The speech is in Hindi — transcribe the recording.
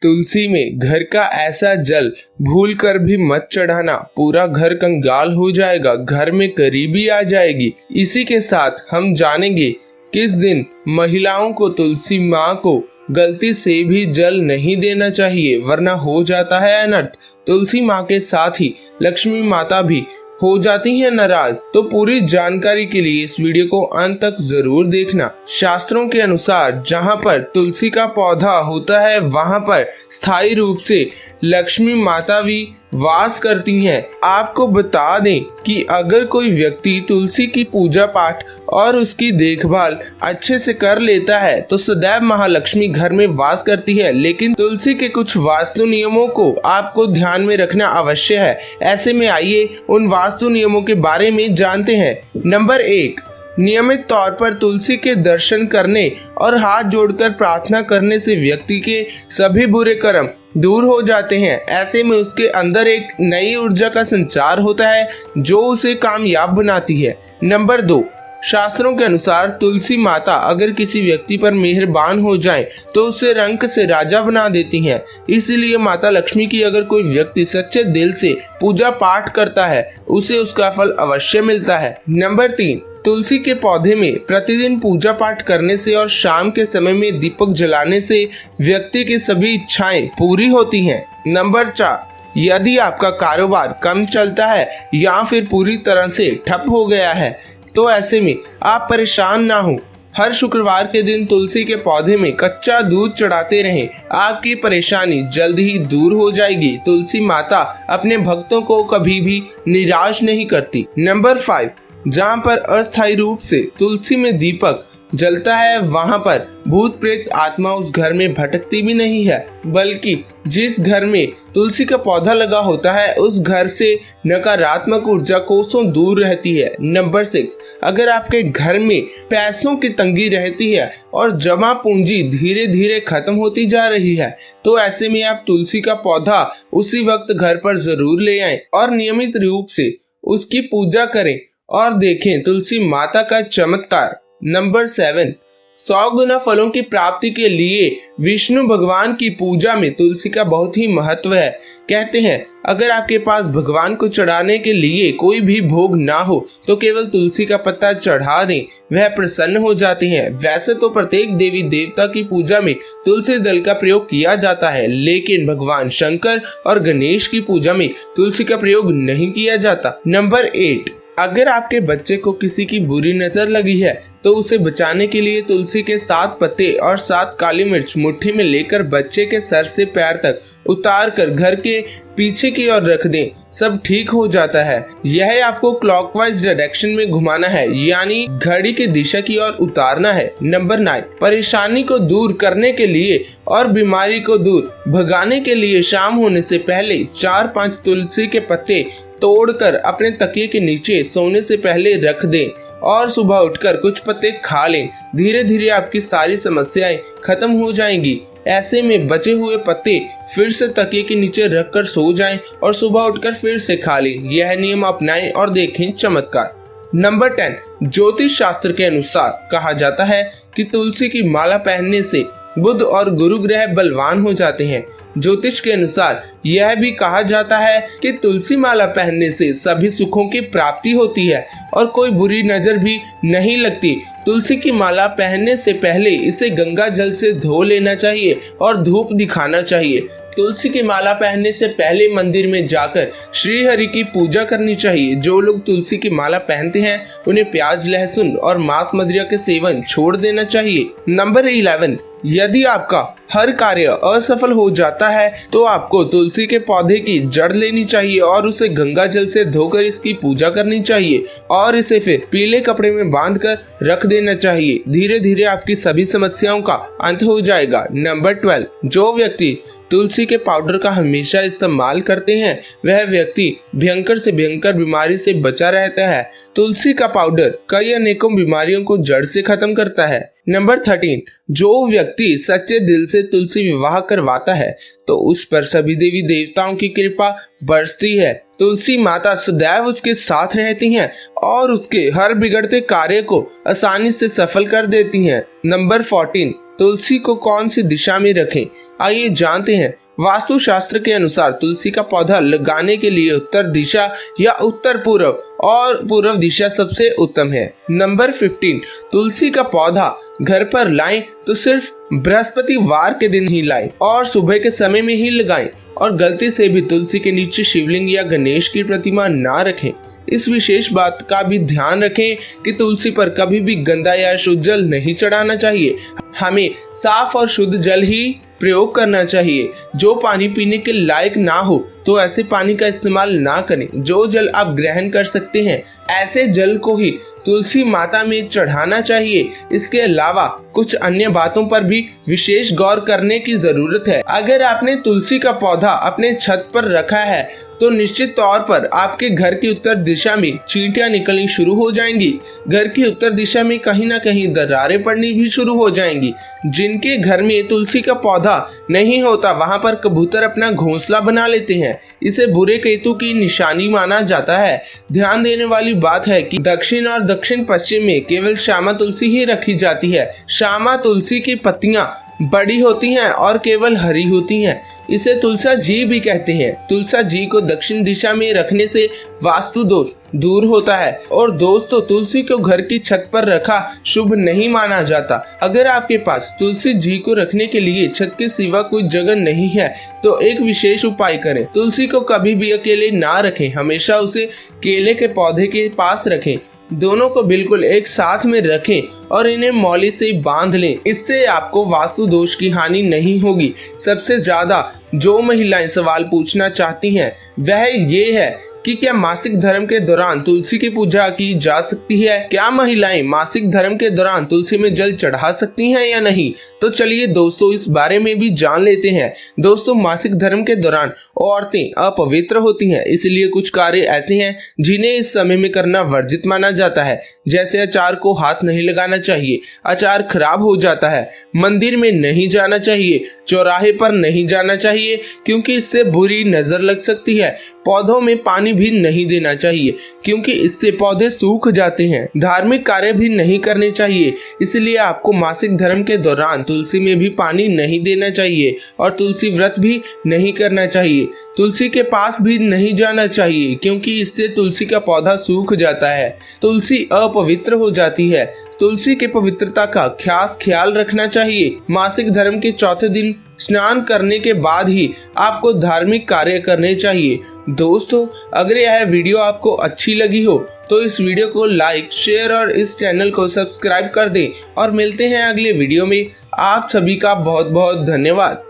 तुलसी में घर का ऐसा जल भूल कर भी मत चढ़ाना, पूरा घर कंगाल हो जाएगा, घर में गरीबी आ जाएगी। इसी के साथ हम जानेंगे किस दिन महिलाओं को तुलसी माँ को गलती से भी जल नहीं देना चाहिए, वरना हो जाता है अनर्थ। तुलसी माँ के साथ ही लक्ष्मी माता भी हो जाती है नाराज। तो पूरी जानकारी के लिए इस वीडियो को अंत तक जरूर देखना। शास्त्रों के अनुसार जहाँ पर तुलसी का पौधा होता है वहाँ पर स्थायी रूप से लक्ष्मी माता भी वास करती हैं। आपको बता दें कि अगर कोई व्यक्ति तुलसी की पूजा पाठ और उसकी देखभाल अच्छे से कर लेता है तो सदैव महालक्ष्मी घर में वास करती है। लेकिन तुलसी के कुछ वास्तु नियमों को आपको ध्यान में रखना अवश्य है। ऐसे में आइए उन वास्तु नियमों के बारे में जानते हैं। नंबर 1, नियमित तौर पर तुलसी के दर्शन करने और हाथ जोड़कर प्रार्थना करने से व्यक्ति के सभी बुरे कर्म दूर हो जाते हैं। ऐसे में उसके अंदर एक नई ऊर्जा का संचार होता है जो उसे कामयाब बनाती है। नंबर 2, शास्त्रों के अनुसार तुलसी माता अगर किसी व्यक्ति पर मेहरबान हो जाए तो उसे रंक से राजा बना देती हैं। इसलिए माता लक्ष्मी की अगर कोई व्यक्ति सच्चे दिल से पूजा पाठ करता है उसे उसका फल अवश्य मिलता है। नंबर 3, तुलसी के पौधे में प्रतिदिन पूजा पाठ करने से और शाम के समय में दीपक जलाने से व्यक्ति की सभी इच्छाएं पूरी होती हैं। नंबर 4, यदि आपका कारोबार कम चलता है या फिर पूरी तरह से ठप हो गया है तो ऐसे में आप परेशान ना हो। हर शुक्रवार के दिन तुलसी के पौधे में कच्चा दूध चढ़ाते रहें, आपकी परेशानी जल्द ही दूर हो जाएगी। तुलसी माता अपने भक्तों को कभी भी निराश नहीं करती। नंबर 5, जहाँ पर अस्थायी रूप से तुलसी में दीपक जलता है वहाँ पर भूत प्रेत आत्मा उस घर में भटकती भी नहीं है, बल्कि जिस घर में तुलसी का पौधा लगा होता है उस घर से नकारात्मक ऊर्जा कोसों दूर रहती है। नंबर 6, अगर आपके घर में पैसों की तंगी रहती है और जमा पूंजी धीरे धीरे खत्म होती जा रही है तो ऐसे में आप तुलसी का पौधा उसी वक्त घर पर जरूर ले आएं और नियमित रूप से उसकी पूजा करें और देखें तुलसी माता का चमत्कार। नंबर 7, 100 गुना फलों की प्राप्ति के लिए विष्णु भगवान की पूजा में तुलसी का बहुत ही महत्व है। कहते हैं अगर आपके पास भगवान को चढ़ाने के लिए कोई भी भोग ना हो तो केवल तुलसी का पत्ता चढ़ा दें, वह प्रसन्न हो जाते हैं। वैसे तो प्रत्येक देवी देवता की पूजा में तुलसी दल का प्रयोग किया जाता है, लेकिन भगवान शंकर और गणेश की पूजा में तुलसी का प्रयोग नहीं किया जाता। नंबर 8, अगर आपके बच्चे को किसी की बुरी नजर लगी है तो उसे बचाने के लिए तुलसी के 7 पत्ते और 7 काली मिर्च मुट्ठी में लेकर बच्चे के सर से पैर तक उतार कर घर के पीछे की ओर रख दें, सब ठीक हो जाता है। यह आपको क्लॉकवाइज डायरेक्शन में घुमाना है, यानी घड़ी की दिशा की ओर उतारना है। नंबर 9, परेशानी को दूर करने के लिए और बीमारी को दूर भगाने के लिए शाम होने से पहले 4-5 तुलसी के पत्ते तोड़कर अपने तकिए के नीचे सोने से पहले रख दें और सुबह उठकर कुछ पत्ते खा लें। धीरे धीरे आपकी सारी समस्याएं खत्म हो जाएंगी। ऐसे में बचे हुए पत्ते फिर से तकिए के नीचे रखकर सो जाएं और सुबह उठकर फिर से खा लें। यह नियम अपनाएं और देखें चमत्कार। नंबर 10, ज्योतिष शास्त्र के अनुसार कहा जाता है कि तुलसी की माला पहनने से बुध और गुरु ग्रह बलवान हो जाते हैं। ज्योतिष के अनुसार यह भी कहा जाता है कि तुलसी माला पहनने से सभी सुखों की प्राप्ति होती है और कोई बुरी नजर भी नहीं लगती। तुलसी की माला पहनने से पहले इसे गंगा जल से धो लेना चाहिए और धूप दिखाना चाहिए। तुलसी की माला पहनने से पहले मंदिर में जाकर श्री हरि की पूजा करनी चाहिए। जो लोग तुलसी की माला पहनते हैं उन्हें प्याज, लहसुन और मांस मदिरा के सेवन छोड़ देना चाहिए। नंबर 11, यदि आपका हर कार्य असफल हो जाता है तो आपको तुलसी के पौधे की जड़ लेनी चाहिए और उसे गंगा जल से धोकर इसकी पूजा करनी चाहिए और इसे फिर पीले कपड़े में बांधकर रख देना चाहिए। धीरे धीरे आपकी सभी समस्याओं का अंत हो जाएगा। नंबर 12, जो व्यक्ति तुलसी के पाउडर का हमेशा इस्तेमाल करते हैं वह व्यक्ति भयंकर से भयंकर बीमारी से बचा रहता है। तुलसी का पाउडर कई अनेकों बीमारियों को जड़ से खत्म करता है। नंबर 13, जो व्यक्ति सच्चे दिल से तुलसी विवाह करवाता है तो उस पर सभी देवी देवताओं की कृपा बरसती है। तुलसी माता सदैव उसके साथ रहती हैं और उसके हर बिगड़ते कार्य को आसानी से सफल कर देती हैं। नंबर 14, तुलसी को कौन सी दिशा में रखें, आइए जानते हैं। वास्तु शास्त्र के अनुसार तुलसी का पौधा लगाने के लिए उत्तर दिशा या उत्तर पूर्व और पूर्व दिशा सबसे उत्तम है। नंबर 15, तुलसी का पौधा घर पर लाएं तो सिर्फ बृहस्पतिवार के दिन ही लाएं और सुबह के समय में ही लगाएं, और गलती से भी तुलसी के नीचे शिवलिंग या गणेश की प्रतिमा ना रखें। इस विशेष बात का भी ध्यान रखें कि तुलसी पर कभी भी गंदा या शुद्ध जल नहीं चढ़ाना चाहिए। हमें साफ और शुद्ध जल ही प्रयोग करना चाहिए। जो पानी पीने के लायक ना हो तो ऐसे पानी का इस्तेमाल ना करें। जो जल आप ग्रहण कर सकते हैं ऐसे जल को ही तुलसी माता में चढ़ाना चाहिए। इसके अलावा कुछ अन्य बातों पर भी विशेष गौर करने की जरूरत है। अगर आपने तुलसी का पौधा अपने छत पर रखा है तो निश्चित तौर पर आपके घर की उत्तर दिशा में चींटियां निकलनी शुरू हो जाएंगी। घर की उत्तर दिशा में कहीं ना कहीं दरारें पड़नी भी शुरू हो जाएंगी। जिनके घर में तुलसी का पौधा नहीं होता वहां पर कबूतर अपना घोंसला बना लेते हैं। इसे बुरे केतु की निशानी माना जाता है। ध्यान देने वाली बात है कि दक्षिण और दक्षिण पश्चिम में केवल श्यामा तुलसी ही रखी जाती है। श्यामा तुलसी की पत्तियां बड़ी होती हैं और केवल हरी होती हैं। इसे तुलसा जी भी कहते हैं। तुलसा जी को दक्षिण दिशा में रखने से वास्तु दोष दूर होता है। और दोस्तों, तुलसी को घर की छत पर रखा शुभ नहीं माना जाता। अगर आपके पास तुलसी जी को रखने के लिए छत के सिवा कोई जगह नहीं है तो एक विशेष उपाय करें। तुलसी को कभी भी अकेले ना रखें, हमेशा उसे केले के पौधे के पास रखें। दोनों को बिल्कुल एक साथ में रखें और इन्हें मौली से बांध लें। इससे आपको वास्तु दोष की हानि नहीं होगी। सबसे ज्यादा जो महिलाएं सवाल पूछना चाहती हैं वह ये है कि क्या मासिक धर्म के दौरान तुलसी की पूजा की जा सकती है? क्या महिलाएं मासिक धर्म के दौरान तुलसी में जल चढ़ा सकती हैं या नहीं? तो चलिए दोस्तों, इस बारे में भी जान लेते हैं। दोस्तों, मासिक धर्म के दौरान औरतें अपवित्र होती हैं, इसलिए कुछ कार्य ऐसे हैं जिन्हें इस समय में करना वर्जित माना जाता है। जैसे अचार को हाथ नहीं लगाना चाहिए, अचार खराब हो जाता है, मंदिर में नहीं जाना चाहिए, चौराहे पर नहीं जाना चाहिए क्योंकि इससे बुरी नजर लग सकती है, पौधों में पानी भी नहीं देना चाहिए क्योंकि इससे पौधे सूख जाते हैं, धार्मिक कार्य भी नहीं करने चाहिए। इसलिए आपको मासिक धर्म के दौरान तुलसी में भी पानी नहीं देना चाहिए और तुलसी व्रत भी नहीं करना चाहिए। तुलसी के पास भी नहीं जाना चाहिए क्योंकि इससे तुलसी का पौधा सूख जाता है, तुलसी अपवित्र हो जाती है। तुलसी की पवित्रता का खास ख्याल रखना चाहिए। मासिक धर्म के चौथे दिन स्नान करने के बाद ही आपको धार्मिक कार्य करने चाहिए। दोस्तों, अगर यह वीडियो आपको अच्छी लगी हो तो इस वीडियो को लाइक, शेयर और इस चैनल को सब्सक्राइब कर दें और मिलते हैं अगले वीडियो में। आप सभी का बहुत बहुत धन्यवाद।